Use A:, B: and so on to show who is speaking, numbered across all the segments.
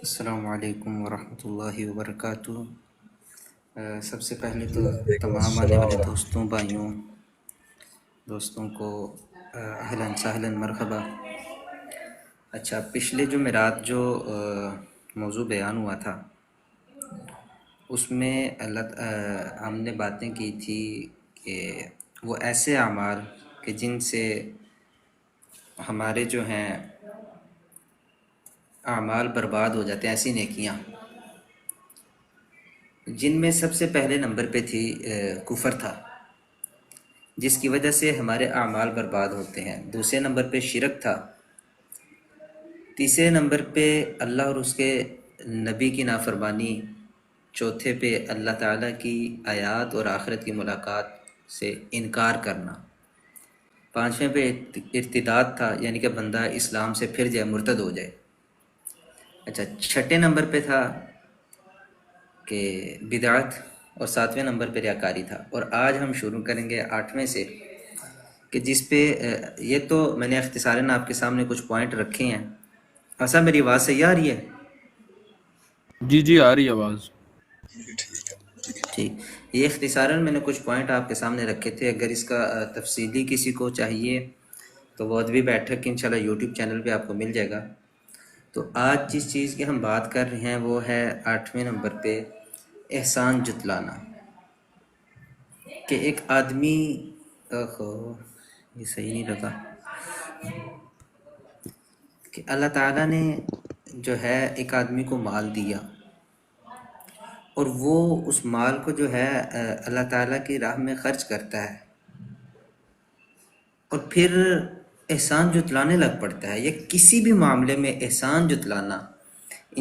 A: السلام علیکم ورحمۃ اللہ وبرکاتہ۔ سب سے پہلے تو تمام آنے والے دوستوں دوستوں کو اہلاً سہلاً مرحبا۔ اچھا، پچھلے جمعرات جو موضوع بیان ہوا تھا اس میں ہم نے باتیں کی تھی کہ وہ ایسے اعمال کہ جن سے ہمارے جو ہیں اعمال برباد ہو جاتے ہیں، ایسی نیکیاں جن میں سب سے پہلے نمبر پہ تھی کفر تھا، جس کی وجہ سے ہمارے اعمال برباد ہوتے ہیں۔ دوسرے نمبر پہ شرک تھا۔ تیسرے نمبر پہ اللہ اور اس کے نبی کی نافرمانی۔ چوتھے پہ اللہ تعالیٰ کی آیات اور آخرت کی ملاقات سے انکار کرنا۔ پانچویں پہ ارتداد تھا، یعنی کہ بندہ اسلام سے پھر جائے، مرتد ہو جائے۔ اچھا، چھٹے نمبر پہ تھا کہ بدعت، اور ساتویں نمبر پہ ریاکاری تھا۔ اور آج ہم شروع کریں گے آٹھویں سے، کہ جس پہ یہ تو میں نے اختصاراً آپ کے سامنے کچھ پوائنٹ رکھے ہیں۔ ایسا میری آواز صحیح آ رہی ہے؟
B: جی آ رہی آواز۔
A: ٹھیک، یہ اختصاراً میں نے کچھ پوائنٹ آپ کے سامنے رکھے تھے۔ اگر اس کا تفصیلی کسی کو چاہیے تو وہ ادبی بیٹھک انشاءاللہ یوٹیوب چینل پہ آپ کو مل جائے گا۔ تو آج جس چیز کی ہم بات کر رہے ہیں وہ ہے آٹھویں نمبر پہ احسان جتلانا۔ کہ ایک آدمی یہ صحیح نہیں لگا، کہ اللہ تعالیٰ نے جو ہے ایک آدمی کو مال دیا، اور وہ اس مال کو جو ہے اللہ تعالیٰ کی راہ میں خرچ کرتا ہے، اور پھر احسان جتلانے لگ پڑتا ہے۔ یہ کسی بھی معاملے میں احسان جتلانا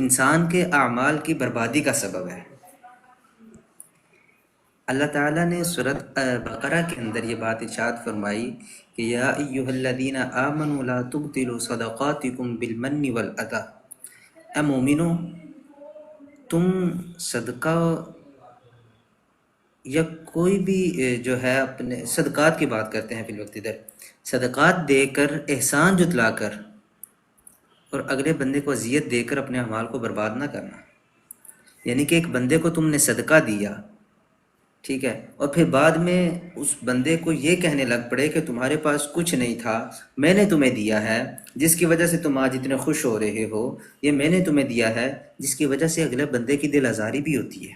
A: انسان کے اعمال کی بربادی کا سبب ہے۔ اللہ تعالیٰ نے سورۃ بقرہ کے اندر یہ بات ارشاد فرمائی کہ یا ایھا الذین آمنوا لا تبطلوا صدقاتکم بالمن والاذی، اے مومنو تم صدقہ یا کوئی بھی جو ہے اپنے صدقات کی بات کرتے ہیں فی الوقت ادھر، صدقات دے کر، احسان جتلا کر، اور اگلے بندے کو اذیت دے کر اپنے اعمال کو برباد نہ کرنا۔ یعنی کہ ایک بندے کو تم نے صدقہ دیا، ٹھیک ہے، اور پھر بعد میں اس بندے کو یہ کہنے لگ پڑے کہ تمہارے پاس کچھ نہیں تھا، میں نے تمہیں دیا ہے، جس کی وجہ سے تم آج اتنے خوش ہو رہے ہو، یہ میں نے تمہیں دیا ہے، جس کی وجہ سے اگلے بندے کی دل آزاری بھی ہوتی ہے،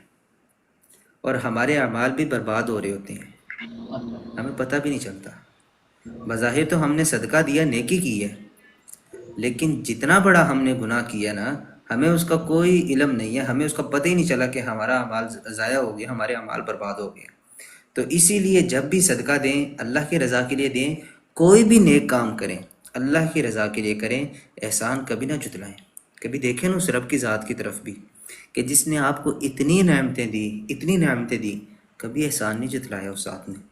A: اور ہمارے اعمال بھی برباد ہو رہے ہوتے ہیں، ہمیں پتہ بھی نہیں چلتا۔ بظاہر تو ہم نے صدقہ دیا، نیکی کی ہے، لیکن جتنا بڑا ہم نے گناہ کیا نا، ہمیں اس کا کوئی علم نہیں ہے، ہمیں اس کا پتہ ہی نہیں چلا کہ ہمارا اعمال ضائع ہو گیا، ہمارے اعمال برباد ہو گئے۔ تو اسی لیے جب بھی صدقہ دیں، اللہ کی رضا کے لیے دیں، کوئی بھی نیک کام کریں اللہ کی رضا کے لیے کریں، احسان کبھی نہ جتلائیں۔ کبھی دیکھیں نا اس رب کی ذات کی طرف بھی، کہ جس نے آپ کو اتنی نعمتیں دی، کبھی احسان نہیں جتلایا اس ذات نے۔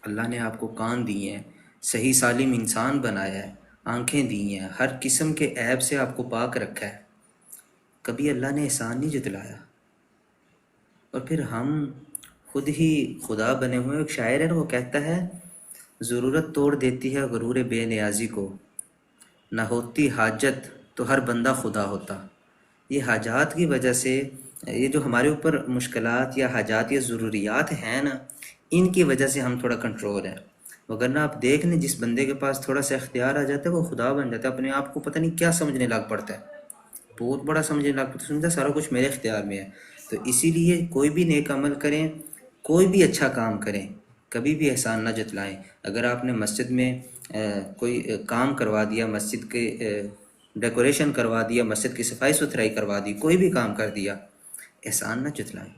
A: اللہ نے آپ کو کان دیے ہیں، صحیح سالم انسان بنایا ہے، آنکھیں دی ہیں، ہر قسم کے عیب سے آپ کو پاک رکھا ہے، کبھی اللہ نے احسان نہیں جتلایا۔ اور پھر ہم خود ہی خدا بنے ہوئے۔ ایک شاعر ہے، وہ کہتا ہے ضرورت توڑ دیتی ہے غرور بے نیازی کو، نہ ہوتی حاجت تو ہر بندہ خدا ہوتا۔ یہ حاجات کی وجہ سے، یہ جو ہمارے اوپر مشکلات یا حاجات یا ضروریات ہیں نا، ان کی وجہ سے ہم تھوڑا کنٹرول ہے، وگرنہ آپ دیکھ لیں جس بندے کے پاس تھوڑا سا اختیار آ جاتا ہے وہ خدا بن جاتا ہے، اپنے آپ کو پتہ نہیں کیا سمجھنے لگ پڑتا ہے، بہت بڑا سمجھنے لگ پڑتا ہے، سمجھتا سارا کچھ میرے اختیار میں ہے۔ تو اسی لیے کوئی بھی نیک عمل کریں، کوئی بھی اچھا کام کریں، کبھی بھی احسان نہ جتلائیں۔ اگر آپ نے مسجد میں کوئی کام کروا دیا، مسجد کے ڈیکوریشن کروا دیا، مسجد کی صفائی ستھرائی کروا دی، کوئی بھی کام کر دیا، احسان نہ جتلائیں،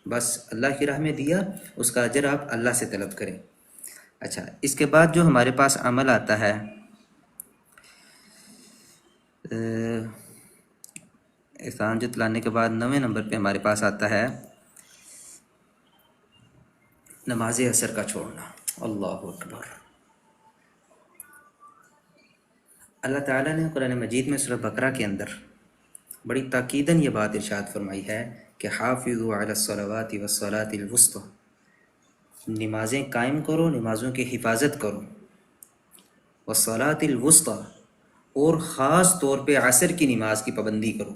A: بس اللہ کی راہ میں دیا، اس کا اجر آپ اللہ سے طلب کریں۔ اچھا، اس کے بعد جو ہمارے پاس عمل آتا ہے، احسان جتلانے کے بعد 9ویں نمبر پہ ہمارے پاس آتا ہے نماز عصر کا چھوڑنا۔ اللہ اکبر۔ اللہ تعالیٰ نے قرآن مجید میں سورہ بقرہ کے اندر بڑی تاکیداً یہ بات ارشاد فرمائی ہے کہ حافظوا علی الصلوات والصلاۃ الوسطی، نمازیں قائم کرو، نمازوں کی حفاظت کرو، والصلاۃ الوسطی، اور خاص طور پہ عصر کی نماز کی پابندی کرو،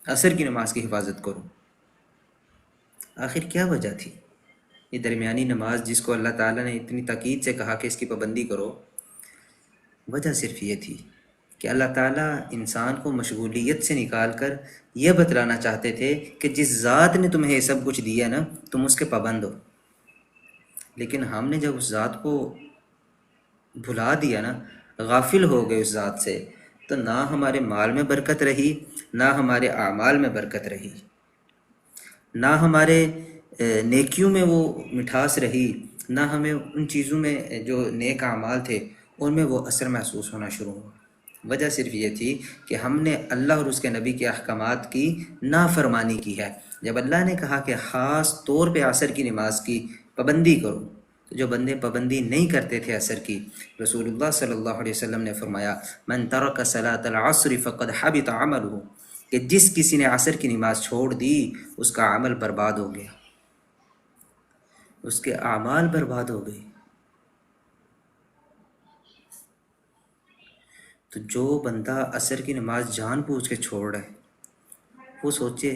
A: عصر کی نماز کی حفاظت کرو۔ آخر کیا وجہ تھی؟ یہ درمیانی نماز جس کو اللہ تعالیٰ نے اتنی تاکید سے کہا کہ اس کی پابندی کرو، وجہ صرف یہ تھی کہ اللہ تعالیٰ انسان کو مشغولیت سے نکال کر یہ بتلانا چاہتے تھے کہ جس ذات نے تمہیں یہ سب کچھ دیا نا، تم اس کے پابند ہو۔ لیکن ہم نے جب اس ذات کو بھلا دیا نا، غافل ہو گئے اس ذات سے، تو نہ ہمارے مال میں برکت رہی، نہ ہمارے اعمال میں برکت رہی، نہ ہمارے نیکیوں میں وہ مٹھاس رہی، نہ ہمیں ان چیزوں میں جو نیک اعمال تھے ان میں وہ اثر محسوس ہونا شروع ہوا۔ وجہ صرف یہ تھی کہ ہم نے اللہ اور اس کے نبی کے احکامات کی نافرمانی کی ہے۔ جب اللہ نے کہا کہ خاص طور پہ عصر کی نماز کی پابندی کرو، تو جو بندے پابندی نہیں کرتے تھے عصر کی، رسول اللہ صلی اللہ علیہ وسلم نے فرمایا من ترک صلاۃ العصر فقد حبط عملہ، کہ جس کسی نے عصر کی نماز چھوڑ دی اس کا عمل برباد ہو گیا، اس کے اعمال برباد ہو گئے۔ تو جو بندہ عصر کی نماز جان بوجھ کے چھوڑ رہا ہے، وہ سوچے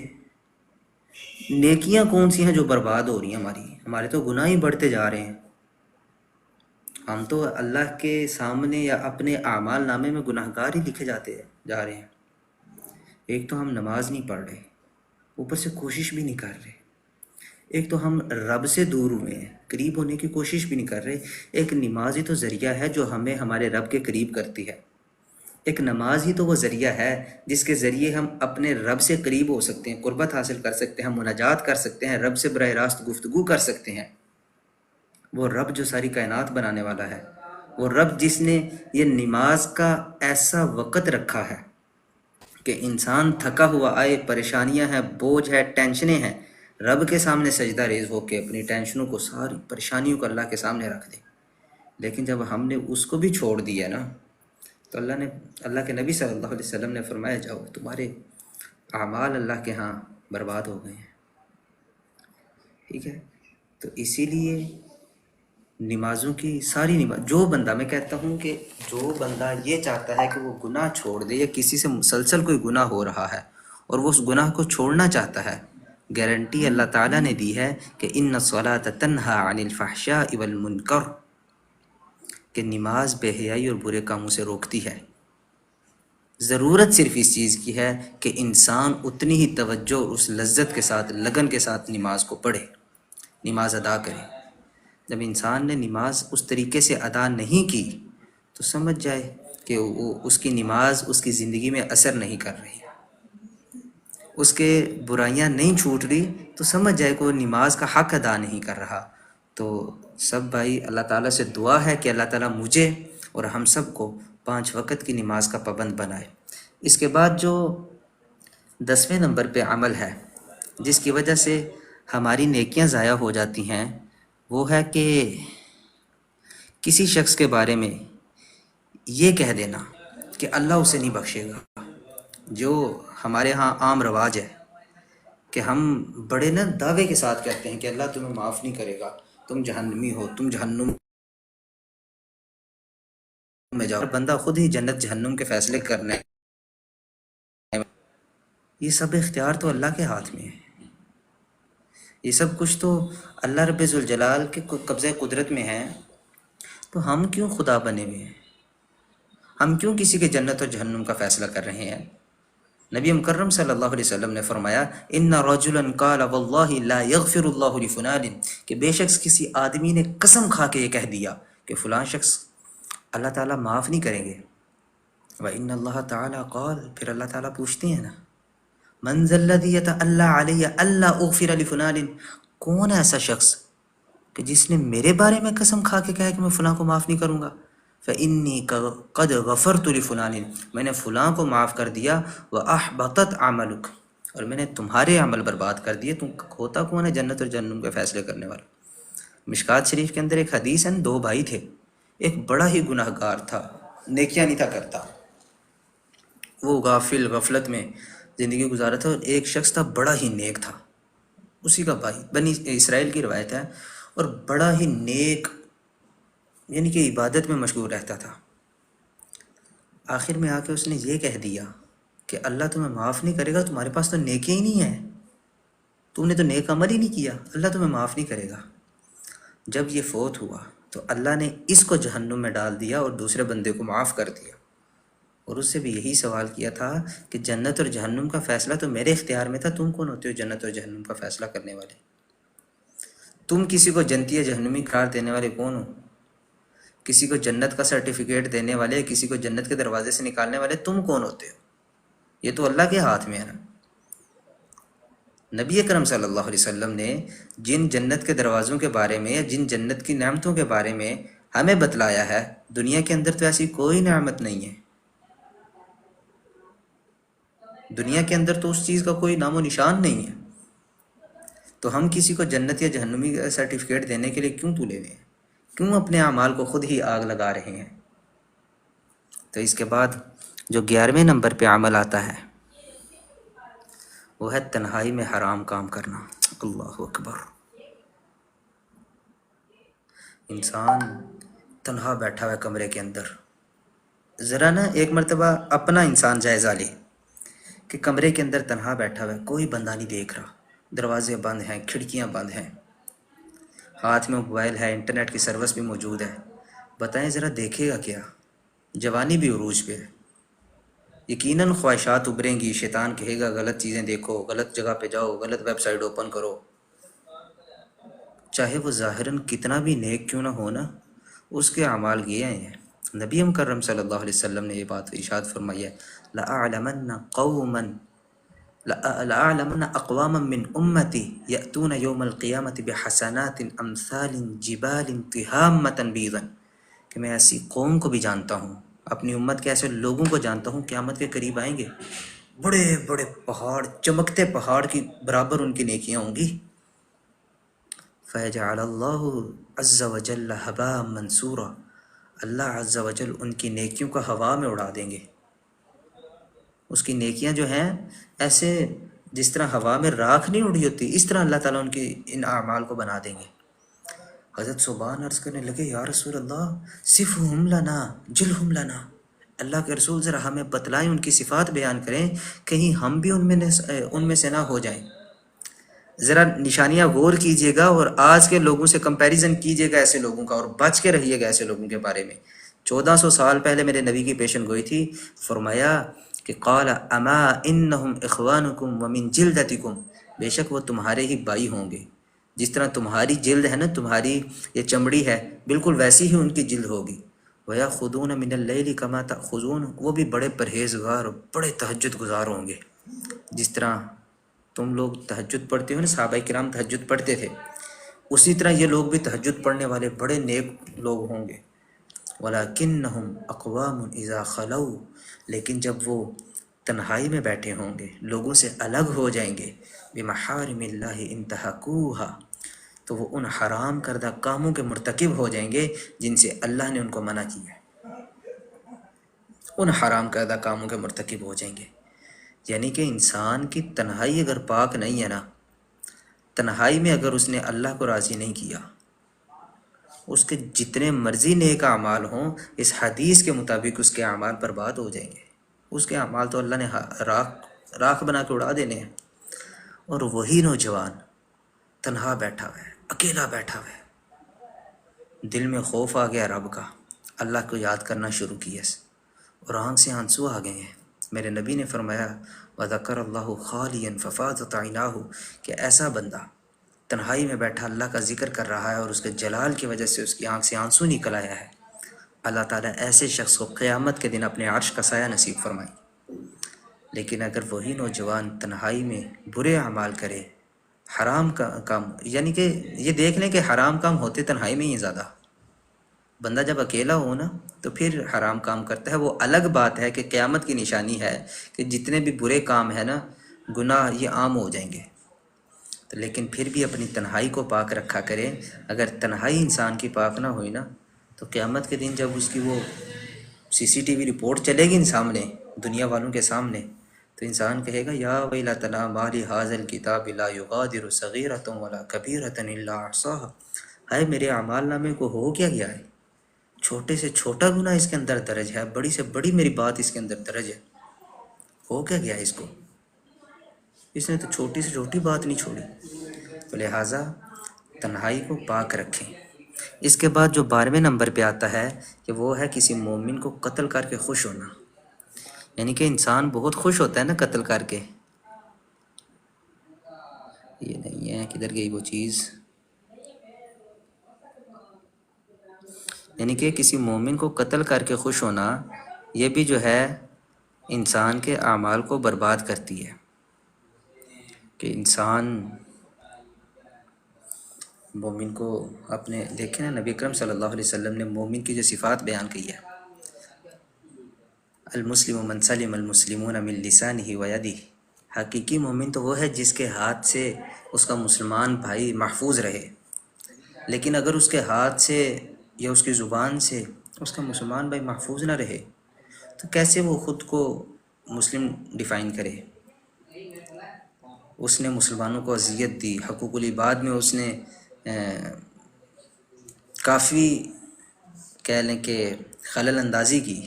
A: نیکیاں کون سی ہیں جو برباد ہو رہی ہیں، ہمارے تو گناہ ہی بڑھتے جا رہے ہیں۔ ہم تو اللہ کے سامنے یا اپنے اعمال نامے میں گناہ گار ہی لکھے جا رہے ہیں۔ ایک تو ہم نماز نہیں پڑھ رہے، اوپر سے کوشش بھی نہیں کر رہے۔ ایک تو ہم رب سے دور ہوئے ہیں، قریب ہونے کی کوشش بھی نہیں کر رہے۔ ایک نماز ہی تو ذریعہ ہے جو ہمیں ہمارے رب کے قریب کرتی ہے۔ ایک نماز ہی تو وہ ذریعہ ہے جس کے ذریعے ہم اپنے رب سے قریب ہو سکتے ہیں، قربت حاصل کر سکتے ہیں، مناجات کر سکتے ہیں، رب سے براہ راست گفتگو کر سکتے ہیں۔ وہ رب جو ساری کائنات بنانے والا ہے، وہ رب جس نے یہ نماز کا ایسا وقت رکھا ہے کہ انسان تھکا ہوا آئے، پریشانیاں ہیں، بوجھ ہے، ٹینشنیں ہیں، رب کے سامنے سجدہ ریز ہو کے اپنی ٹینشنوں کو، ساری پریشانیوں کو اللہ کے سامنے رکھ دے۔ لیکن جب ہم نے اس کو بھی چھوڑ دیا نا، تو اللہ کے نبی صلی اللہ علیہ وسلم نے فرمایا جاؤ تمہارے اعمال اللہ کے ہاں برباد ہو گئے ہیں۔ ٹھیک ہے، تو اسی لیے نمازوں کی ساری نماز، جو بندہ، میں کہتا ہوں کہ جو بندہ یہ چاہتا ہے کہ وہ گناہ چھوڑ دے، یا کسی سے مسلسل کوئی گناہ ہو رہا ہے اور وہ اس گناہ کو چھوڑنا چاہتا ہے، گارنٹی اللہ تعالیٰ نے دی ہے کہ ان الصلاۃ تنہا عن الفحشاء والمنکر، کہ نماز بے حیائی اور برے کاموں سے روکتی ہے۔ ضرورت صرف اس چیز کی ہے کہ انسان اتنی ہی توجہ اور اس لذت کے ساتھ، لگن کے ساتھ نماز کو پڑھے، نماز ادا کرے۔ جب انسان نے نماز اس طریقے سے ادا نہیں کی تو سمجھ جائے کہ وہ اس کی نماز اس کی زندگی میں اثر نہیں کر رہی، اس کے برائیاں نہیں چھوٹ رہی، تو سمجھ جائے کہ وہ نماز کا حق ادا نہیں کر رہا۔ تو سب بھائی، اللہ تعالیٰ سے دعا ہے کہ اللہ تعالیٰ مجھے اور ہم سب کو 5 وقت کی نماز کا پابند بنائے۔ اس کے بعد جو 10ویں نمبر پہ عمل ہے جس کی وجہ سے ہماری نیکیاں ضائع ہو جاتی ہیں، وہ ہے کہ کسی شخص کے بارے میں یہ کہہ دینا کہ اللہ اسے نہیں بخشے گا۔ جو ہمارے ہاں عام رواج ہے کہ ہم بڑے نا دعوے کے ساتھ کہتے ہیں کہ اللہ تمہیں معاف نہیں کرے گا، تم جہنمی ہو، تم جہنم میں جاؤ، بندہ خود ہی جنت جہنم کے فیصلے کرنے، یہ سب اختیار تو اللہ کے ہاتھ میں ہے، یہ سب کچھ تو اللہ رب ذوالجلال کے قبضہ قدرت میں ہے۔ تو ہم کیوں خدا بنے ہوئے ہیں؟ ہم کیوں کسی کے جنت اور جہنم کا فیصلہ کر رہے ہیں؟ نبی مکرم صلی اللہ علیہ وسلم نے فرمایا ان رجلا قال واللہ لا یغفر اللہ لفلان، کہ بے شک کسی آدمی نے قسم کھا کے یہ کہہ دیا کہ فلاں شخص اللہ تعالیٰ معاف نہیں کریں گے۔ وَإِنَّ اللَّهَ تَعَالَى قال، پھر اللہ تعالیٰ پوچھتے ہیں نا من ذا الذی یتألی علی الا اغفر لفلان، کون ہے ایسا شخص کہ جس نے میرے بارے میں قسم کھا کے کہا کہ میں فلاں کو معاف نہیں کروں گا۔ فَإِنِّي قَدْ غَفَرْتُ لِفُلَانٍ، میں نے فلاں کو معاف کر دیا، وَأَحْبَطَتْ عَمَلُكَ، اور میں نے تمہارے عمل برباد کر دیے۔ تم ہوتا کون ہے جنت اور جہنم کے فیصلے کرنے والا؟ مشکات شریف کے اندر ایک حدیث ہے، 2 بھائی تھے، ایک بڑا ہی گناہ گار تھا، نیکیاں نہیں تھا کرتا، وہ غفلت میں زندگی گزارا تھا، اور ایک شخص تھا بڑا ہی نیک تھا، اسی کا بھائی، بنی اسرائیل کی روایت ہے، اور بڑا ہی نیک، یعنی کہ عبادت میں مشغول رہتا تھا۔ آخر میں آ کے اس نے یہ کہہ دیا کہ اللہ تمہیں معاف نہیں کرے گا، تمہارے پاس تو نیکیاں ہی نہیں ہیں، تم نے تو نیک عمل ہی نہیں کیا، اللہ تمہیں معاف نہیں کرے گا۔ جب یہ فوت ہوا تو اللہ نے اس کو جہنم میں ڈال دیا اور دوسرے بندے کو معاف کر دیا، اور اس سے بھی یہی سوال کیا تھا کہ جنت اور جہنم کا فیصلہ تو میرے اختیار میں تھا، تم کون ہوتے ہو جنت اور جہنم کا فیصلہ کرنے والے؟ تم کسی کو جنتی یا جہنمی قرار دینے والے کون ہو؟ کسی کو جنت کا سرٹیفکیٹ دینے والے، کسی کو جنت کے دروازے سے نکالنے والے تم کون ہوتے ہو؟ یہ تو اللہ کے ہاتھ میں ہے نا۔ نبی اکرم صلی اللہ علیہ وسلم نے جن جنت کے دروازوں کے بارے میں یا جن جنت کی نعمتوں کے بارے میں ہمیں بتلایا ہے، دنیا کے اندر تو ایسی کوئی نعمت نہیں ہے، دنیا کے اندر تو اس چیز کا کوئی نام و نشان نہیں ہے، تو ہم کسی کو جنت یا جہنمی کا سرٹیفکیٹ دینے کے لیے کیوں تلے ہوئے ہیں؟ کیوں اپنے اعمال کو خود ہی آگ لگا رہے ہیں؟ تو اس کے بعد جو 11ویں نمبر پہ عمل آتا ہے وہ ہے تنہائی میں حرام کام کرنا۔ اللہ اکبر! انسان تنہا بیٹھا ہوا ہے کمرے کے اندر، ذرا نا ایک مرتبہ اپنا انسان جائزہ لے کہ کمرے کے اندر تنہا بیٹھا ہوا ہے، کوئی بندہ نہیں دیکھ رہا، دروازے بند ہیں، کھڑکیاں بند ہیں، ہاتھ میں موبائل ہے، انٹرنیٹ کی سروس بھی موجود ہے، بتائیں ذرا دیکھے گا کیا؟ جوانی بھی عروج پہ ہے، یقیناً خواہشات ابھریں گی، شیطان کہے گا غلط چیزیں دیکھو، غلط جگہ پہ جاؤ، غلط ویب سائٹ اوپن کرو، چاہے وہ ظاہراً کتنا بھی نیک کیوں نہ ہو نا، اس کے اعمال یہ ہیں۔ نبی مکرم صلی اللہ علیہ وسلم نے یہ بات ارشاد فرمائی ہے، لَأَعْلَمَنَّ قَوْمًا لَأَعْلَمَنَّ أَقْوَامًا مِّنْ أُمَّتِي يَأْتُونَ يَوْمَ الْقِيَامَةِ بِحَسَنَاتٍ أَمْثَالٍ جِبَالٍ تِهَامَّةً بِيضًا، کہ میں ایسی قوم کو بھی جانتا ہوں، اپنی امت کے ایسے لوگوں کو جانتا ہوں قیامت کے قریب آئیں گے، بڑے بڑے پہاڑ، چمکتے پہاڑ کی برابر ان کی نیکیاں ہوں گی۔ فَيَجْعَلَ اللَّهُ عَزَّ وَجَلَّ هَبَاءً مَنْثُورًا، اللہ عز و جل ان کی نیکیوں کا ہوا میں اڑا دیں گے۔ اس کی نیکیاں جو ہیں ایسے جس طرح ہوا میں راکھ نہیں اڑی ہوتی، اس طرح اللہ تعالیٰ ان کی ان اعمال کو بنا دیں گے۔ حضرت صوبان عرض کرنے لگے، یا رسول اللہ صفہم لنا جلہم لنا، اللہ کے رسول ذرا ہمیں بتلائیں، ان کی صفات بیان کریں، کہیں ہم بھی ان میں سے نہ ہو جائیں۔ ذرا نشانیاں غور کیجئے گا اور آج کے لوگوں سے کمپیریزن کیجئے گا ایسے لوگوں کا، اور بچ کے رہیے گا ایسے لوگوں کے بارے میں۔ 1400 سال پہلے میرے نبی کی پیشن گوئی تھی، فرمایا کہ قال اما انہم اخوانکم ومن جلدتکم، بے شک وہ تمہارے ہی بھائی ہوں گے، جس طرح تمہاری جلد ہے نا، تمہاری یہ چمڑی ہے، بالکل ویسی ہی ان کی جلد ہوگی۔ وَيَأْخُذُونَ مِنَ اللَّيْلِ كَمَا تَأْخُذُونَ، وہ بھی بڑے پرہیزگار اور بڑے تہجد گزار ہوں گے، جس طرح تم لوگ تہجد پڑھتے ہو نا، صحابہ کرام تہجد پڑھتے تھے، اسی طرح یہ لوگ بھی تہجد پڑھنے والے بڑے نیک لوگ ہوں گے۔ وَلَكِنَّهُمْ أَقْوَامٌ إِذَا خَلَوْا، لیکن جب وہ تنہائی میں بیٹھے ہوں گے، لوگوں سے الگ ہو جائیں گے، بِمَحَارِمِ اللَّهِ انتهكوها، تو وہ ان حرام کردہ کاموں کے مرتکب ہو جائیں گے جن سے اللہ نے ان کو منع کیا ہے، ان حرام کردہ کاموں کے مرتکب ہو جائیں گے۔ یعنی کہ انسان کی تنہائی اگر پاک نہیں ہے نا، تنہائی میں اگر اس نے اللہ کو راضی نہیں کیا، اس کے جتنے مرضی نیک اعمال ہوں، اس حدیث کے مطابق اس کے اعمال برباد ہو جائیں گے، اس کے اعمال تو اللہ نے راکھ بنا کے اڑا دینے ہیں۔ اور وہی نوجوان تنہا بیٹھا ہوا ہے، اکیلا بیٹھا ہوا ہے، دل میں خوف آ گیا رب کا، اللہ کو یاد کرنا شروع کیا اور آنکھ سے آنسو آ گئے ہیں۔ میرے نبی نے فرمایا وَذَكَرَ اللَّهُ خَالِيًا فَفَاضَتْ عَيْنَاهُ، کہ ایسا بندہ تنہائی میں بیٹھا اللہ کا ذکر کر رہا ہے اور اس کے جلال کی وجہ سے اس کی آنکھ سے آنسو نکل آیا ہے، اللہ تعالیٰ ایسے شخص کو قیامت کے دن اپنے عرش کا سایہ نصیب فرمائے۔ لیکن اگر وہی نوجوان تنہائی میں برے اعمال کرے، حرام کا کام، یعنی کہ یہ دیکھ لیں کہ حرام کام ہوتے تنہائی میں ہی زیادہ، بندہ جب اکیلا ہو نا تو پھر حرام کام کرتا ہے، وہ الگ بات ہے کہ قیامت کی نشانی ہے کہ جتنے بھی برے کام ہیں نا، گناہ یہ عام ہو جائیں گے، تو لیکن پھر بھی اپنی تنہائی کو پاک رکھا کرے۔ اگر تنہائی انسان کی پاک نہ ہوئی نا تو قیامت کے دن جب اس کی وہ CCTV رپورٹ چلے گی سامنے، دنیا والوں کے سامنے، تو انسان کہے گا یا ویلتنا ما لہذا الکتاب لا یغادر صغیرۃ ولا کبیرۃ الا احصاها، ہائے میرے اعمال نامے کو ہو کیا گیا ہے، چھوٹے سے چھوٹا گناہ اس کے اندر درج ہے، بڑی سے بڑی میری بات اس کے اندر درج ہے، ہو کیا گیا اس کو؟ اس نے تو چھوٹی سے چھوٹی بات نہیں چھوڑی۔ تو لہٰذا تنہائی کو پاک رکھیں۔ اس کے بعد جو 12ویں نمبر پہ آتا ہے کہ وہ ہے کسی مومن کو قتل کر کے خوش ہونا، یعنی کہ انسان بہت خوش ہوتا ہے نا قتل کر کے۔ یہ نہیں ہے، کدھر گئی وہ چیز؟ یعنی کہ کسی مومن کو قتل کر کے خوش ہونا، یہ بھی جو ہے انسان کے اعمال کو برباد کرتی ہے، کہ انسان مومن کو اپنے دیکھیں نا، نبی اکرم صلی اللہ علیہ وسلم نے مومن کی جو صفات بیان کی ہے، المسلم من سلم المسلمون من لسانہ و یدہ، حقیقی مومن تو وہ ہے جس کے ہاتھ سے اس کا مسلمان بھائی محفوظ رہے، لیکن اگر اس کے ہاتھ سے یا اس کی زبان سے اس کا مسلمان بھائی محفوظ نہ رہے تو کیسے وہ خود کو مسلم ڈیفائن کرے؟ اس نے مسلمانوں کو اذیت دی، حقوق العباد میں اس نے کافی کہہ لیں کہ خلل اندازی کی،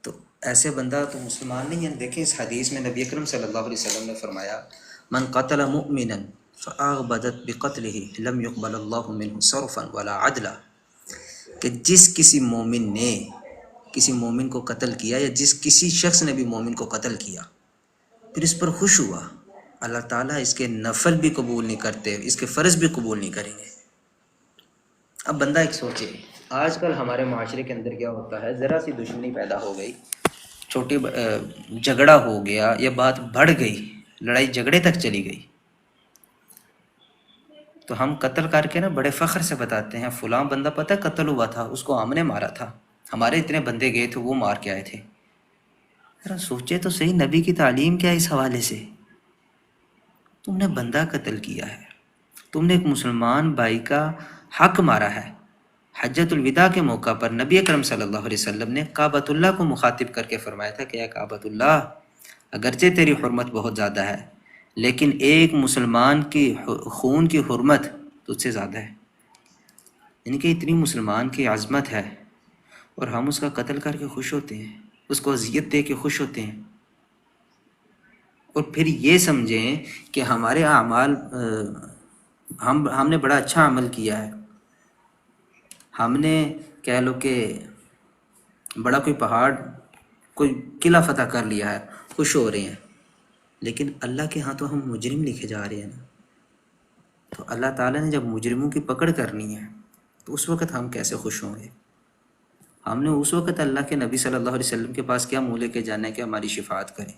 A: تو ایسے بندہ تو مسلمان نہیں ہے۔ دیکھیں اس حدیث میں نبی اکرم صلی اللہ علیہ وسلم نے فرمایا، من قتل مؤمنا فاغبدت بقتله لم يقبل اللہ منہ صرفا ولا عدلا، کہ جس کسی مومن نے کسی مومن کو قتل کیا، یا جس کسی شخص نے بھی مومن کو قتل کیا پھر اس پر خوش ہوا، اللہ تعالیٰ اس کے نفل بھی قبول نہیں کرتے، اس کے فرض بھی قبول نہیں کریں گے۔ اب بندہ ایک سوچے، آج کل ہمارے معاشرے کے اندر کیا ہوتا ہے، ذرا سی دشمنی پیدا ہو گئی، چھوٹی جھگڑا ہو گیا یا بات بڑھ گئی، لڑائی جھگڑے تک چلی گئی، تو ہم قتل کر کے نا بڑے فخر سے بتاتے ہیں فلاں بندہ پتہ قتل ہوا تھا، اس کو ہم نے مارا تھا، ہمارے اتنے بندے گئے تھے وہ مار کے آئے تھے۔ ذرا سوچے تو صحیح، نبی کی تعلیم کیا ہے اس حوالے سے؟ تم نے بندہ قتل کیا ہے، تم نے ایک مسلمان بھائی کا حق مارا ہے۔ حجۃ الوداع کے موقع پر نبی اکرم صلی اللہ علیہ وسلم نے کعبۃ اللہ کو مخاطب کر کے فرمایا تھا کہ اے کعبۃ اللہ، اگرچہ تیری حرمت بہت زیادہ ہے لیکن ایک مسلمان کی خون کی حرمت تجھ سے زیادہ ہے، یعنی کہ اتنی مسلمان کی عظمت ہے اور ہم اس کا قتل کر کے خوش ہوتے ہیں، اس کو اذیت دے کے خوش ہوتے ہیں، اور پھر یہ سمجھیں کہ ہمارے اعمال ہم نے بڑا اچھا عمل کیا ہے، ہم نے کہہ لو کہ بڑا کوئی پہاڑ کوئی قلعہ فتح کر لیا ہے، خوش ہو رہے ہیں، لیکن اللہ کے ہاں تو ہم مجرم لکھے جا رہے ہیں نا۔ تو اللہ تعالیٰ نے جب مجرموں کی پکڑ کرنی ہے تو اس وقت ہم کیسے خوش ہوں گے؟ ہم نے اس وقت اللہ کے نبی صلی اللہ علیہ وسلم کے پاس کیا منہ لے کے جانا ہے کہ ہماری شفاعت کریں؟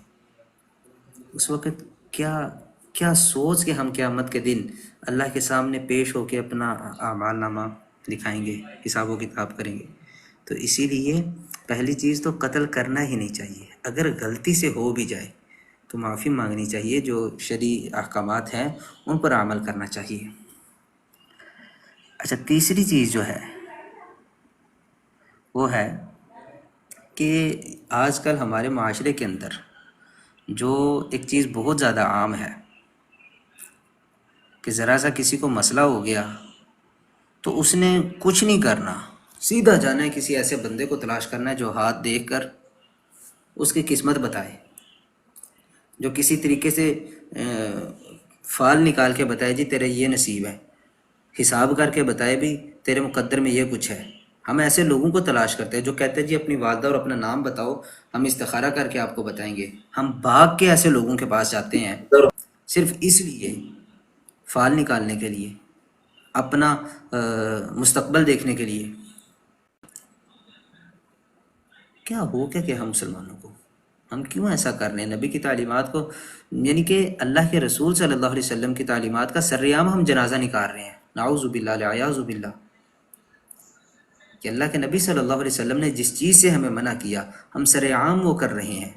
A: اس وقت کیا سوچ کے ہم قیامت کے دن اللہ کے سامنے پیش ہو کے اپنا اعمال نامہ دکھائیں گے، حساب و کتاب کریں گے؟ تو اسی لیے پہلی چیز تو قتل کرنا ہی نہیں چاہیے، اگر غلطی سے ہو بھی جائے تو معافی مانگنی چاہیے، جو شرعی احکامات ہیں ان پر عمل کرنا چاہیے۔ اچھا، تیسری چیز جو ہے وہ ہے کہ آج کل ہمارے معاشرے کے اندر جو ایک چیز بہت زیادہ عام ہے کہ ذرا سا کسی کو مسئلہ ہو گیا تو اس نے کچھ نہیں کرنا، سیدھا جانا ہے کسی ایسے بندے کو تلاش کرنا ہے جو ہاتھ دیکھ کر اس کی قسمت بتائے، جو کسی طریقے سے فال نکال کے بتائے جی تیرے یہ نصیب ہے، حساب کر کے بتائے بھی تیرے مقدر میں یہ کچھ ہے۔ ہم ایسے لوگوں کو تلاش کرتے ہیں جو کہتے ہیں جی اپنی والدہ اور اپنا نام بتاؤ، ہم استخارہ کر کے آپ کو بتائیں گے۔ ہم بھاگ کے ایسے لوگوں کے پاس جاتے ہیں صرف اس لیے، فال نکالنے کے لیے، اپنا مستقبل دیکھنے کے لیے۔ کیا ہو کیا ہم مسلمانوں کو، ہم کیوں ایسا کر رہے ہیں؟ نبی کی تعلیمات کو، یعنی کہ اللہ کے رسول صلی اللہ علیہ وسلم کی تعلیمات کا سرعام ہم جنازہ نکال رہے ہیں، نعوذ باللہ والعیاذ باللہ، کہ اللہ کے نبی صلی اللہ علیہ وسلم نے جس چیز سے ہمیں منع کیا ہم سرعام وہ کر رہے ہیں۔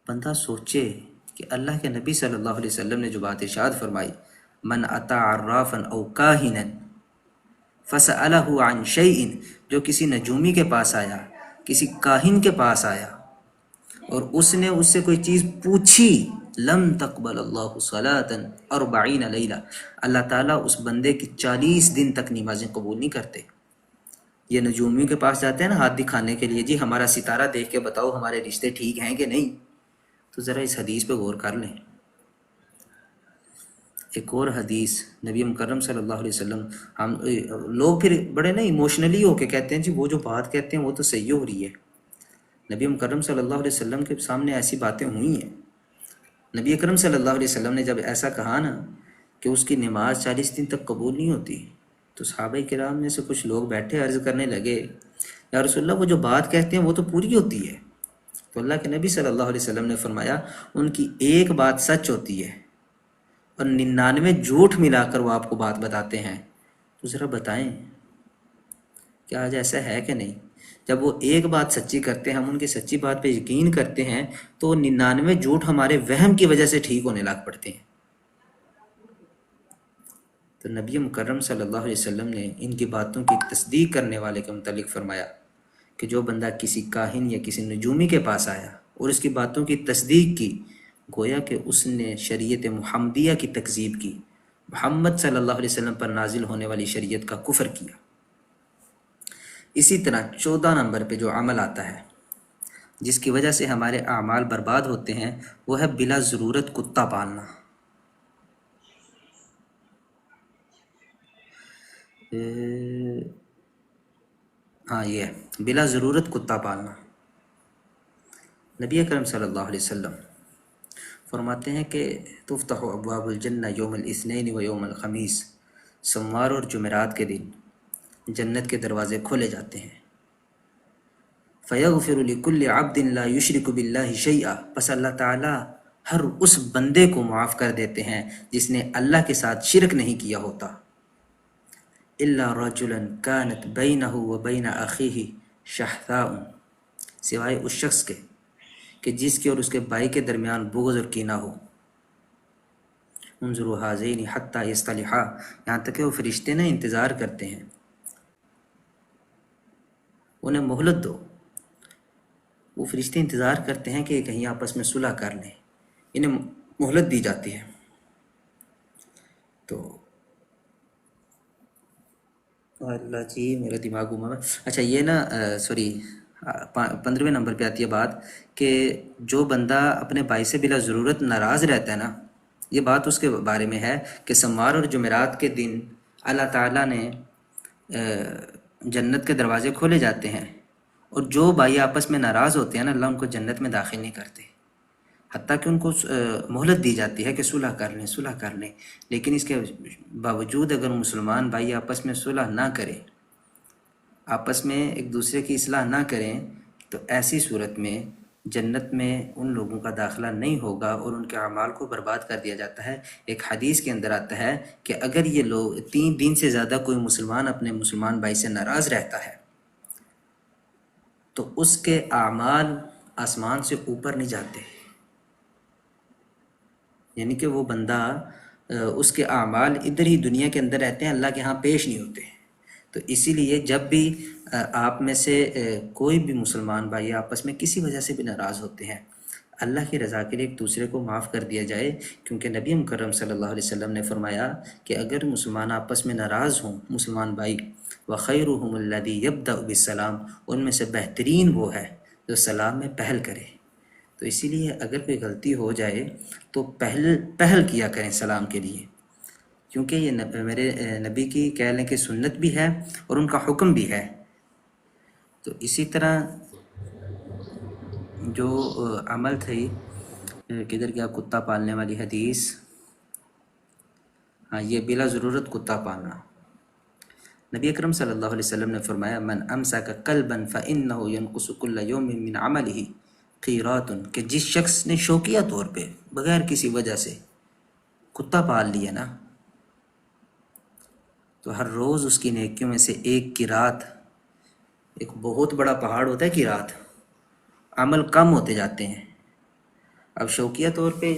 A: بندہ سوچے کہ اللہ کے نبی صلی اللہ علیہ وسلم نے جو بات ارشاد فرمائی، من اتی عرافا او کاہنا فسألہ عن شیء، جو کسی نجومی کے پاس آیا، کسی کاہن کے پاس آیا اور اس نے اس سے کوئی چیز پوچھی، لم تقبل اللہ صلاۃ 40 لیلہ، اللہ تعالیٰ اس بندے کی 40 دن تک نمازیں قبول نہیں کرتے۔ یہ نجومیوں کے پاس جاتے ہیں نا ہاتھ دکھانے کے لیے، جی ہمارا ستارہ دیکھ کے بتاؤ ہمارے رشتے ٹھیک ہیں کہ نہیں، تو ذرا اس حدیث پہ غور کر لیں۔ ایک اور حدیث نبی مکرم صلی اللہ علیہ وسلم، ہم لوگ پھر بڑے نا ایموشنلی ہو کے کہتے ہیں جی وہ جو بات کہتے ہیں وہ تو صحیح ہو رہی ہے۔ نبی مکرم صلی اللہ علیہ وسلم کے سامنے ایسی باتیں ہوئی ہیں، نبی اکرم صلی اللہ علیہ وسلم نے جب ایسا کہا نا کہ اس کی نماز 40 دن تک قبول نہیں ہوتی، تو صحابہ کرام میں سے کچھ لوگ بیٹھے عرض کرنے لگے یا رسول اللہ وہ جو بات کہتے ہیں وہ تو پوری ہوتی ہے۔ تو اللہ کے نبی صلی اللہ علیہ وسلم نے فرمایا ان کی ایک بات سچ ہوتی ہے اور 99 جھوٹ ملا کر وہ آپ کو بات بتاتے ہیں، تو ذرا بتائیں کہ آج ایسا ہے کہ نہیں؟ جب وہ ایک بات سچی کرتے ہیں، ہم ان کی سچی بات پہ یقین کرتے ہیں، تو 99 جھوٹ ہمارے وہم کی وجہ سے ٹھیک ہونے لگ پڑتے ہیں۔ تو نبی مکرم صلی اللہ علیہ وسلم نے ان کی باتوں کی تصدیق کرنے والے کے متعلق فرمایا کہ جو بندہ کسی کاہن یا کسی نجومی کے پاس آیا اور اس کی باتوں کی تصدیق کی، گویا کہ اس نے شریعت محمدیہ کی تکذیب کی، محمد صلی اللہ علیہ وسلم پر نازل ہونے والی شریعت کا کفر کیا۔ اسی طرح 14 نمبر پہ جو عمل آتا ہے جس کی وجہ سے ہمارے اعمال برباد ہوتے ہیں، وہ ہے بلا ضرورت کتا پالنا۔ ہاں یہ ہے بلا ضرورت کتا پالنا۔ نبی اکرم صلی اللہ علیہ وسلم فرماتے ہیں کہ تفتح ابواب الجنہ یوم الاثنین و یوم الخمیس، سوموار اور جمعرات کے دن جنت کے دروازے کھولے جاتے ہیں۔ فیغفر لکل عبد لا یشرک باللہ شیئا، پس اللہ تعالیٰ ہر اس بندے کو معاف کر دیتے ہیں جس نے اللہ کے ساتھ شرک نہیں کیا ہوتا۔ الا رجلا كانت بینہ و بین اخیہ شحثاء، سوائے اس شخص کے کہ جس کے اور اس کے بھائی کے درمیان بغض اور کینہ ہو۔ انظروا ھذین حتی یصطلحا، یہاں تک کہ وہ فرشتے نا انتظار کرتے ہیں، انہیں مہلت دو، وہ فرشتے انتظار کرتے ہیں کہ کہیں آپس میں صلح کر لیں، انہیں مہلت دی جاتی ہے۔ تو اللہ جی میرا دماغ گھوما ہوا ہے۔ اچھا یہ نا سوری 15ویں نمبر پہ آتی ہے بات کہ جو بندہ اپنے بھائی سے بلا ضرورت ناراض رہتا ہے نا، یہ بات اس کے بارے میں ہے کہ سوموار اور جمعرات کے دن اللہ تعالیٰ نے جنت کے دروازے کھولے جاتے ہیں، اور جو بھائی آپس میں ناراض ہوتے ہیں نا، اللہ ان کو جنت میں داخل نہیں کرتے، حتیٰ کہ ان کو مہلت دی جاتی ہے کہ صلح کر لیں صلح کر لیں۔ لیکن اس کے باوجود اگر مسلمان بھائی آپس میں صلح نہ کریں، آپس میں ایک دوسرے کی اصلاح نہ کریں، تو ایسی صورت میں جنت میں ان لوگوں کا داخلہ نہیں ہوگا اور ان کے اعمال کو برباد کر دیا جاتا ہے۔ ایک حدیث کے اندر آتا ہے کہ اگر یہ لوگ 3 دن سے زیادہ کوئی مسلمان اپنے مسلمان بھائی سے ناراض رہتا ہے تو اس کے اعمال آسمان سے اوپر نہیں جاتے، یعنی کہ وہ بندہ اس کے اعمال ادھر ہی دنیا کے اندر رہتے ہیں، اللہ کے ہاں پیش نہیں ہوتے۔ تو اسی لیے جب بھی آپ میں سے کوئی بھی مسلمان بھائی آپس میں کسی وجہ سے بھی ناراض ہوتے ہیں، اللہ کی رضا کے لیے ایک دوسرے کو معاف کر دیا جائے، کیونکہ نبی مکرم صلی اللہ علیہ وسلم نے فرمایا کہ اگر مسلمان آپس میں ناراض ہوں مسلمان بھائی، وَخَيْرُهُمُ الَّذِي يَبْدَأُ بِالسَّلَامِ، ان میں سے بہترین وہ ہے جو سلام میں پہل کرے۔ تو اسی لیے اگر کوئی غلطی ہو جائے تو پہل کیا کریں سلام کے لیے، کیونکہ یہ میرے نبی کی کہہ لیں کہ سنت بھی ہے اور ان کا حکم بھی ہے۔ تو اسی طرح جو عمل تھی کدھر گیا کتا پالنے والی حدیث، ہاں یہ بلا ضرورت کتا پالنا۔ نبی اکرم صلی اللہ علیہ وسلم نے فرمایا من امسک کلبا فإنہ ینقص کل یوم من عملہ قیرات، کہ جس شخص نے شوقیہ طور پہ بغیر کسی وجہ سے کتا پال لیا نا، تو ہر روز اس کی نیکیوں میں سے ایک قیرات، ایک بہت بڑا پہاڑ ہوتا ہے قیرات، عمل کم ہوتے جاتے ہیں۔ اب شوقیہ طور پہ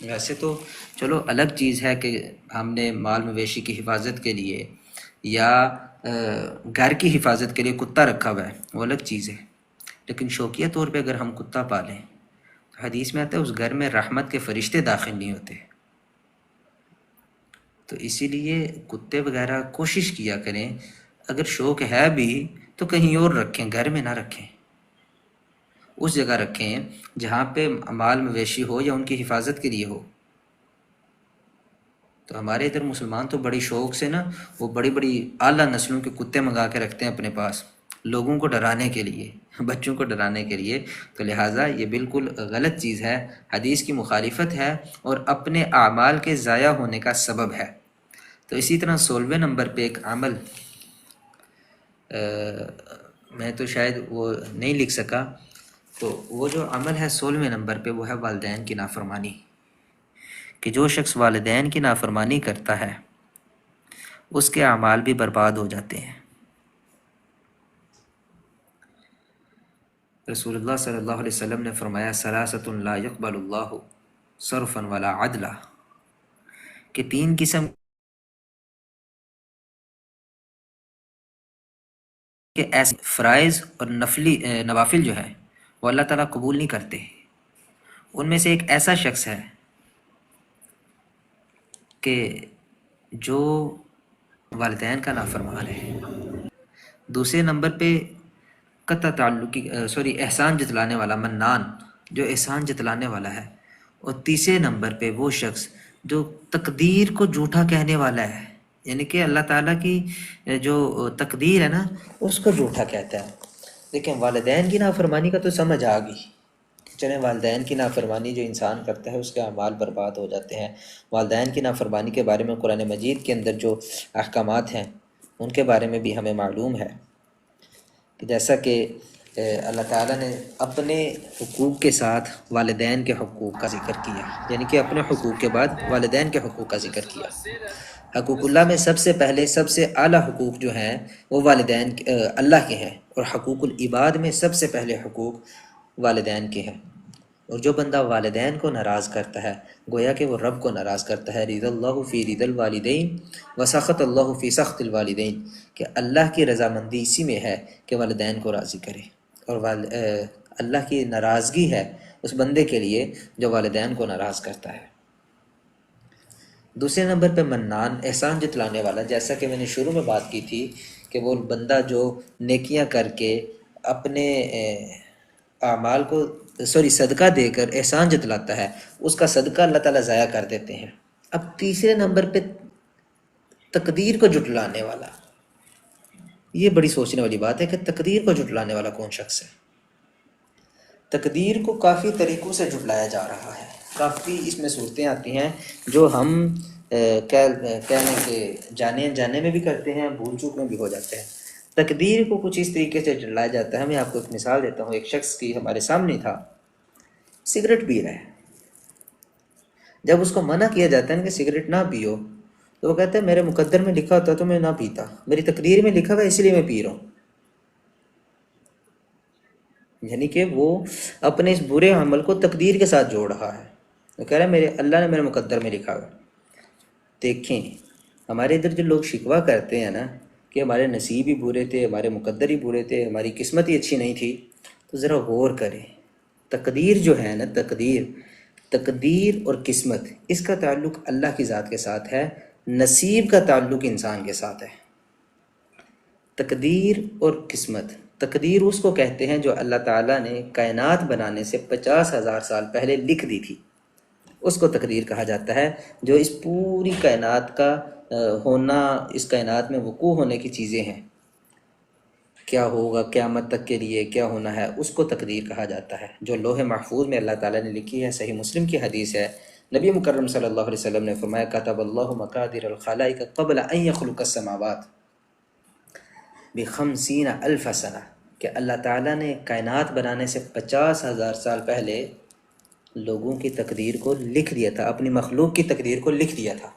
A: ویسے تو چلو الگ چیز ہے کہ ہم نے مال مویشی کی حفاظت کے لیے یا گھر کی حفاظت کے لیے کتا رکھا ہوا ہے، وہ الگ چیز ہے، لیکن شوقیہ طور پہ اگر ہم کتا پالیں، حدیث میں آتا ہے اس گھر میں رحمت کے فرشتے داخل نہیں ہوتے. تو اسی لیے کتے وغیرہ کوشش کیا کریں، اگر شوق ہے بھی تو کہیں اور رکھیں، گھر میں نہ رکھیں. اس جگہ رکھیں جہاں پہ مال مویشی ہو یا ان کی حفاظت کے لیے ہو. تو ہمارے ادھر مسلمان تو بڑی شوق سے نا وہ بڑی بڑی اعلیٰ نسلوں کے کتے منگا کے رکھتے ہیں اپنے پاس، لوگوں کو ڈرانے کے لیے، بچوں کو ڈرانے کے لیے. تو لہٰذا یہ بالکل غلط چیز ہے، حدیث کی مخالفت ہے اور اپنے اعمال کے ضائع ہونے کا سبب ہے. تو اسی طرح 16ویں نمبر پہ ایک عمل میں تو شاید وہ نہیں لکھ سکا، تو وہ جو عمل ہے 16ویں نمبر پہ وہ ہے والدین کی نافرمانی، کہ جو شخص والدین کی نافرمانی کرتا ہے اس کے اعمال بھی برباد ہو جاتے ہیں. رسول اللہ صلی اللہ علیہ وسلم نے فرمایا ثلاثۃ لا يقبل اللہ صرفا ولا عدلا، کہ 3 قسم کے ایسے فرائض اور نوافل جو ہے وہ اللہ تعالیٰ قبول نہیں کرتے. ان میں سے ایک ایسا شخص ہے کہ جو والدین کا نافرمان ہے. دوسرے نمبر پہ قطع تعلقی احسان جتلانے والا، منان، جو احسان جتلانے والا ہے. اور تیسرے نمبر پہ وہ شخص جو تقدیر کو جھوٹا کہنے والا ہے، یعنی کہ اللہ تعالیٰ کی جو تقدیر ہے نا اس کو جھوٹا کہتا ہے. لیکن والدین کی نافرمانی کا تو سمجھ آ گئی. چلیں والدین کی نافرمانی جو انسان کرتا ہے اس کے اعمال برباد ہو جاتے ہیں. والدین کی نافرمانی کے بارے میں قرآن مجید کے اندر جو احکامات ہیں ان کے بارے میں بھی ہمیں معلوم ہے کہ جیسا کہ اللہ تعالیٰ نے اپنے حقوق کے ساتھ والدین کے حقوق کا ذکر کیا، یعنی کہ اپنے حقوق کے بعد والدین کے حقوق کا ذکر کیا. حقوق اللہ میں سب سے پہلے سب سے اعلیٰ حقوق جو ہیں وہ والدین اللہ کے ہیں، اور حقوق العباد میں سب سے پہلے حقوق والدین کے ہیں. اور جو بندہ والدین کو ناراض کرتا ہے گویا کہ وہ رب کو ناراض کرتا ہے. رضا اللہ فی رضا الوالدین وسخط اللہ فی سخط الوالدین، کہ اللہ کی رضامندی اسی میں ہے کہ والدین کو راضی کرے، اور اللہ کی ناراضگی ہے اس بندے کے لیے جو والدین کو ناراض کرتا ہے. دوسرے نمبر پہ منان، احسان جتلانے والا، جیسا کہ میں نے شروع میں بات کی تھی کہ وہ بندہ جو نیکیاں کر کے اپنے اعمال کو صدقہ دے کر احسان جتلاتا ہے، اس کا صدقہ اللہ تعالیٰ ضائع کر دیتے ہیں. اب تیسرے نمبر پہ تقدیر کو جھٹلانے والا، یہ بڑی سوچنے والی بات ہے کہ تقدیر کو جھٹلانے والا کون شخص ہے. تقدیر کو کافی طریقوں سے جھٹلایا جا رہا ہے، کافی اس میں صورتیں آتی ہیں جو ہم کہنے کہ جانے انجانے میں بھی کرتے ہیں، بھول چوک میں بھی ہو جاتے ہیں. تقدیر کو کچھ اس طریقے سے جھٹلایا جاتا ہے. میں آپ کو ایک مثال دیتا ہوں. ایک شخص کی ہمارے سامنے تھا، سگریٹ پی رہا ہے. جب اس کو منع کیا جاتا ہے کہ سگریٹ نہ پیو تو وہ کہتا ہے میرے مقدر میں لکھا ہوتا تو میں نہ پیتا، میری تقدیر میں لکھا ہوا ہے اس لیے میں پی رہا ہوں. یعنی کہ وہ اپنے اس برے عمل کو تقدیر کے ساتھ جوڑ رہا ہے. وہ کہہ رہا ہے اللہ نے میرے مقدر میں لکھا ہوا. دیکھیں ہمارے ادھر جو لوگ شکوہ کرتے ہیں نا کہ ہمارے نصیب ہی برے تھے، ہمارے مقدر ہی برے تھے، ہماری قسمت ہی اچھی نہیں تھی، تو ذرا غور کریں. تقدیر جو ہے نا، تقدیر اور قسمت، اس کا تعلق اللہ کی ذات کے ساتھ ہے، نصیب کا تعلق انسان کے ساتھ ہے. تقدیر اور قسمت، تقدیر اس کو کہتے ہیں جو اللہ تعالیٰ نے کائنات بنانے سے 50,000 سال پہلے لکھ دی تھی، اس کو تقدیر کہا جاتا ہے. جو اس پوری کائنات کا ہونا، اس کائنات میں وقوع ہونے کی چیزیں ہیں، کیا ہوگا قیامت تک کے لیے کیا ہونا ہے، اس کو تقدیر کہا جاتا ہے، جو لوح محفوظ میں اللہ تعالیٰ نے لکھی ہے. صحیح مسلم کی حدیث ہے، نبی مکرم صلی اللہ علیہ وسلم نے فرمایا کتب اللہ مقادیر الخلائق قبل ان يخلق السماوات ب50,000 سنہ، کہ اللہ تعالیٰ نے کائنات بنانے سے 50,000 سال پہلے لوگوں کی تقدیر کو لکھ دیا تھا، اپنی مخلوق کی تقدیر کو لکھ دیا تھا.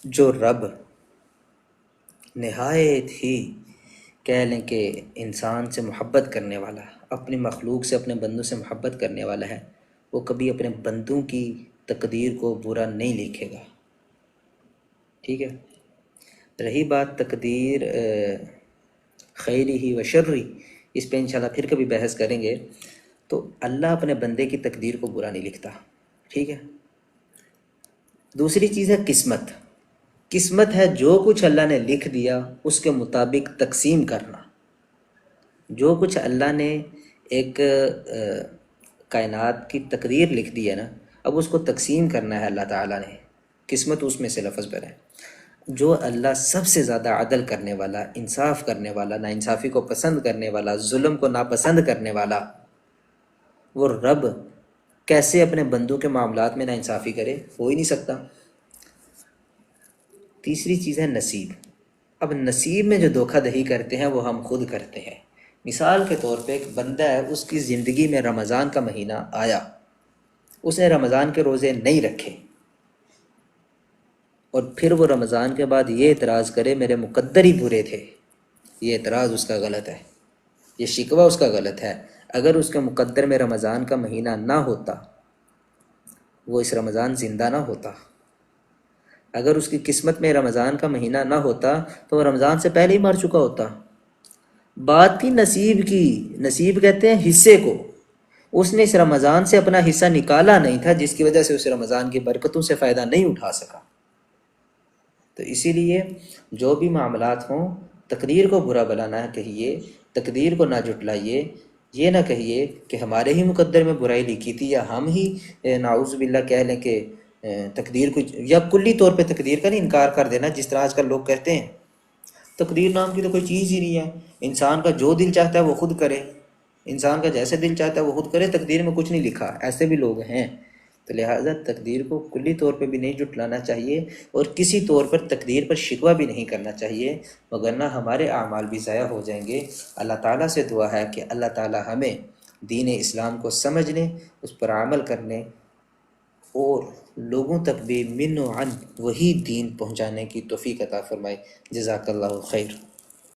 A: جو رب نہایت ہی کہہ لیں کہ انسان سے محبت کرنے والا، اپنی مخلوق سے، اپنے بندوں سے محبت کرنے والا ہے، وہ کبھی اپنے بندوں کی تقدیر کو برا نہیں لکھے گا. ٹھیک ہے. رہی بات تقدیر خیری ہی و شرری، اس پہ انشاءاللہ پھر کبھی بحث کریں گے. تو اللہ اپنے بندے کی تقدیر کو برا نہیں لکھتا، ٹھیک ہے۔ دوسری چیز ہے قسمت۔ قسمت ہے جو کچھ اللہ نے لکھ دیا اس کے مطابق تقسیم کرنا۔ جو کچھ اللہ نے ایک کائنات کی تقدیر لکھ دی ہے نا، اب اس کو تقسیم کرنا ہے اللہ تعالیٰ نے، قسمت اس میں سے لفظ پر ہے۔ جو اللہ سب سے زیادہ عدل کرنے والا، انصاف کرنے والا، ناانصافی کو پسند کرنے والا، ظلم کو ناپسند کرنے والا، وہ رب کیسے اپنے بندوں کے معاملات میں ناانصافی کرے؟ ہو ہی نہیں سکتا۔ تیسری چیز ہے نصیب۔ اب نصیب میں جو دھوکہ دہی کرتے ہیں وہ ہم خود کرتے ہیں۔ مثال کے طور پہ ایک بندہ ہے، اس کی زندگی میں رمضان کا مہینہ آیا، اس نے رمضان کے روزے نہیں رکھے، اور پھر وہ رمضان کے بعد یہ اعتراض کرے میرے مقدر ہی برے تھے، یہ اعتراض اس کا غلط ہے، یہ شکوہ اس کا غلط ہے۔ اگر اس کے مقدر میں رمضان کا مہینہ نہ ہوتا، وہ اس رمضان زندہ نہ ہوتا۔ اگر اس کی قسمت میں رمضان کا مہینہ نہ ہوتا تو وہ رمضان سے پہلے ہی مر چکا ہوتا۔ بات تھی نصیب کی، نصیب کہتے ہیں حصے کو۔ اس نے اس رمضان سے اپنا حصہ نکالا نہیں تھا، جس کی وجہ سے اس رمضان کی برکتوں سے فائدہ نہیں اٹھا سکا۔ تو اسی لیے جو بھی معاملات ہوں، تقدیر کو برا بلا نہ کہیے، تقدیر کو نہ جھٹلائیے، یہ نہ کہیے کہ ہمارے ہی مقدر میں برائی لکھی تھی، یا ہم ہی نعوذ باللہ کہہ لیں کہ تقدیر کو، یا کلی طور پہ تقدیر کا نہیں انکار کر دینا، جس طرح آج کل لوگ کہتے ہیں تقدیر نام کی تو کوئی چیز ہی نہیں ہے، انسان کا جو دل چاہتا ہے وہ خود کرے، انسان کا جیسے دل چاہتا ہے وہ خود کرے، تقدیر میں کچھ نہیں لکھا۔ ایسے بھی لوگ ہیں۔ تو لہٰذا تقدیر کو کلی طور پہ بھی نہیں جھٹلانا چاہیے، اور کسی طور پر تقدیر پر شکوہ بھی نہیں کرنا چاہیے، وگرنہ ہمارے اعمال بھی ضائع ہو جائیں گے۔ اللہ تعالیٰ سے دعا ہے کہ اللہ تعالیٰ ہمیں دین اسلام کو سمجھنے، اس پر عمل کرنے، اور لوگوں تک بھی من و عن وہی دین پہنچانے کی توفیق عطا فرمائے۔ جزاک اللہ خیر۔